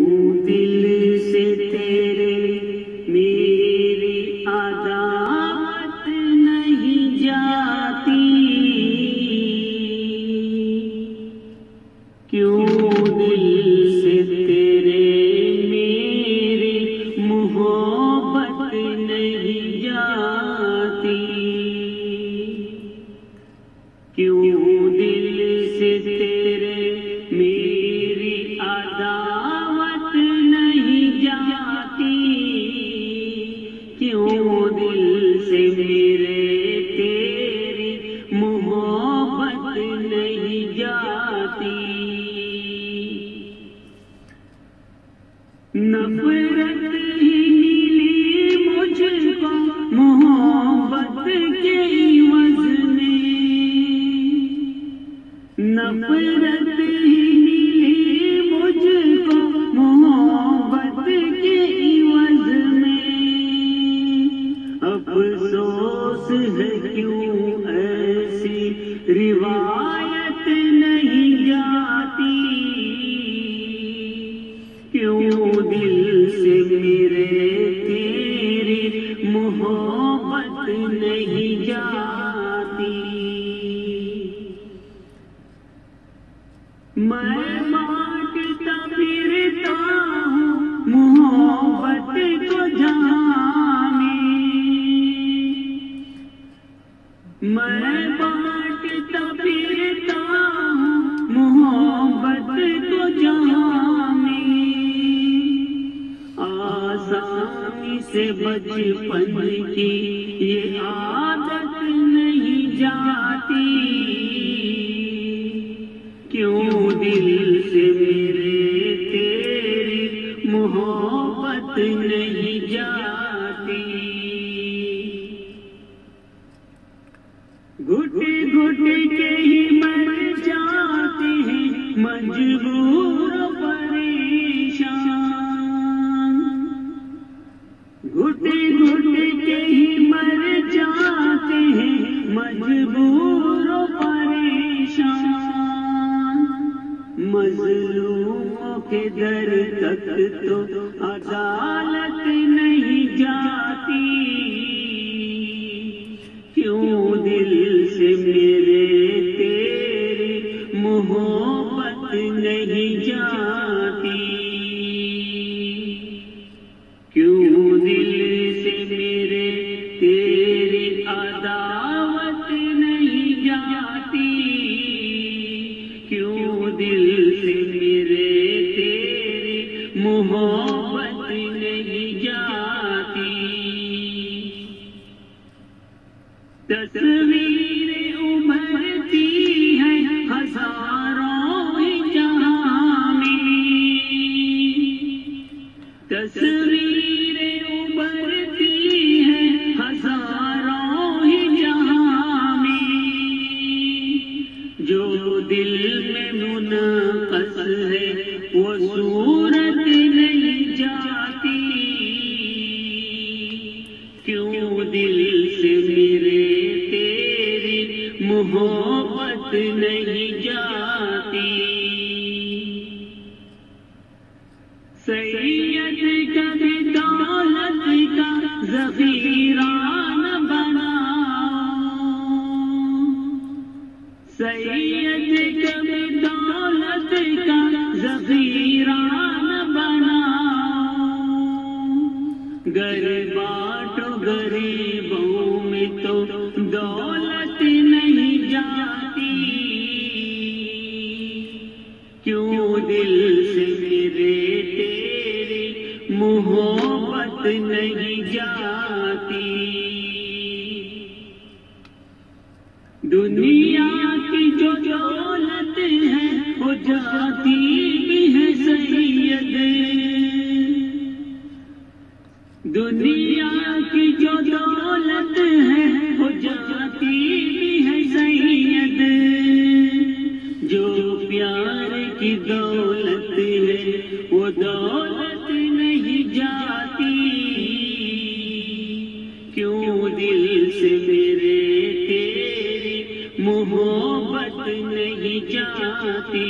दिल से तेरे मेरी अदावत नहीं जाती, क्यों दिल से तेरे मेरी मोहब्बत नहीं जाती, क्यों दिल से तेरे मेरी अदावत नहीं जाती, क्यों दिल से मेरे तेरी मोहब्बत नहीं जाती। नफरत ही मिली मुझको मोहब्बत के इवज़ में, नफरत ही मिली मुझको मोहब्बत के इवज़ में। अफसोस है क्यों ऐसी रिवायत नहीं जाती, क्यों दिल से मेरे तेरी मोहब्बत नहीं जाती। मैं बांटता फिरता हूँ मोहब्बत को जहाँ में, मैं बांटता फिरता हूँ मोहब्बत को जहाँ में। आसानी से बचपन की ये आदत नहीं जाती, क्यों दिल से मेरे तेरी मोहब्बत नहीं जाती। घुट घुट के ही मर जाते हैं मजबूर परेशान, घुट घुट के ही मर जाते हैं मजबूर परेशान। मज़लूमों के दर तक तो अदालत नहीं जाती, क्यों दिल से मेरे तेरी मोहब्बत नहीं जाती, क्यों दिल से मेरे तेरी अदावत नहीं जाती, क्यों दिल से मेरे तेरी मोहब्बत नहीं जाती। तस्वीरें उभरती हैं हजारों ही जहां में, तस्वीरें उभरती हैं हजारों ही जहां में। जो दिल में मुनक़्क़स है वो सूरत नहीं जाती, क्यों दिल से मेरे तेरी मोहब्बत नहीं जाती। सैयद कभी दौलत का ज़ख़ीरा न बनाओ, सैयद कभी दौलत का ज़ख़ीरा न बनाओ। गर बाँटो गरीबों में तो दौलत नहीं जाती, क्यों दिल से मेरे तेरी मोहब्बत नहीं जाती। दुनिया की जो दौलत है वो जाती भी है सैयद, दुनिया की जो दौलत है वो जाती भी है सैयद। जो प्यार की दौलत है वो दौलत नहीं जाती, क्यों दिल से मेरे तेरी मोहब्बत नहीं जाती।